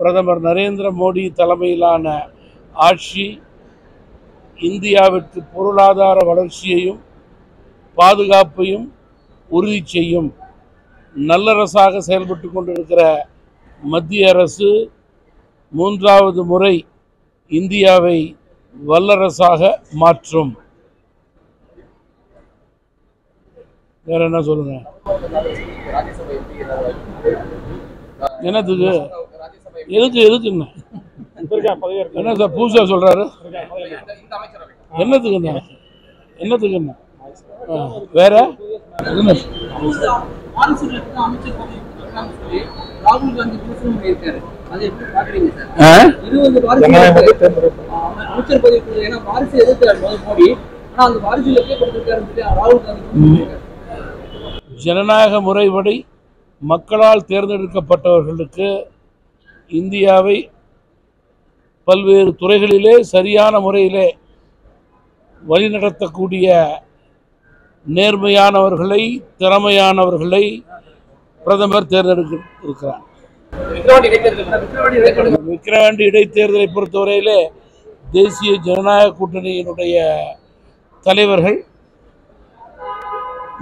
பிரதமர் நரேந்திர மோடி தலைமையிலான ஆட்சி இந்தியாவிற்கு பொருளாதார வளர்ச்சியையும் பாதுகாப்பையும் உறுதி செய்யும் நல்லரசாக செயல்பட்டு கொண்டிருக்கிற மத்திய அரசு மூன்றாவது முறை இந்தியாவை வல்லரசாக மாற்றும். வேற என்ன சொல்லுங்க? என்னத்துக்கு எதுக்கு என்ன சார் புதுசா சொல்றாரு? என்னத்துக்கு என்ன வேற ஜனநாயக முறைப்படி மக்களால் தேர்ந்தெடுக்கப்பட்டவர்களுக்கு இந்தியாவை பல்வேறு துறைகளிலே சரியான முறையிலே வழிநடத்தக்கூடிய நேர்மையானவர்களை திறமையானவர்களை பிரதமர் தேர்ந்தெடுக்கிறார். விக்கிரவாண்டி இடைத்தேர்தலை பொறுத்தவரையிலே தேசிய ஜனநாயக கூட்டணியினுடைய தலைவர்கள்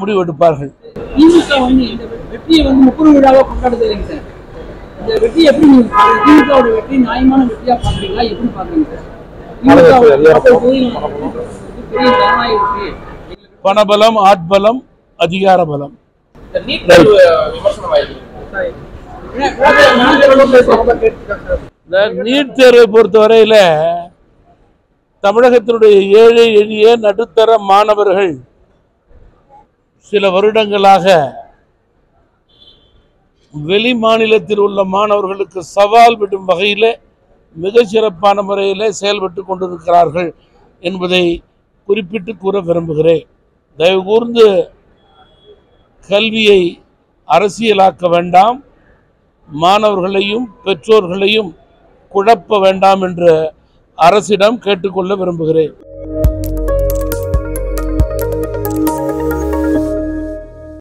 முடிவெடுப்பார்கள். பணபலம், ஆட்பலம், அதிகார பலம். நீட் தேர்வை பொறுத்தவரையில தமிழகத்தினுடைய ஏழை எளிய நடுத்தர மாணவர்கள் சில வருடங்களாக வெளி மாநிலத்தில் உள்ள மாணவர்களுக்கு சவால் விடும் வகையில் மிகச்சிறப்பான முறையில் செயல்பட்டு கொண்டிருக்கிறார்கள் என்பதை குறிப்பிட்டு கூற விரும்புகிறேன். தயவு கூர்ந்து கல்வியை அரசியலாக்க வேண்டாம், மாணவர்களையும் பெற்றோர்களையும் குழப்ப வேண்டாம் என்று அரசிடம் கேட்டுக்கொள்ள விரும்புகிறேன்.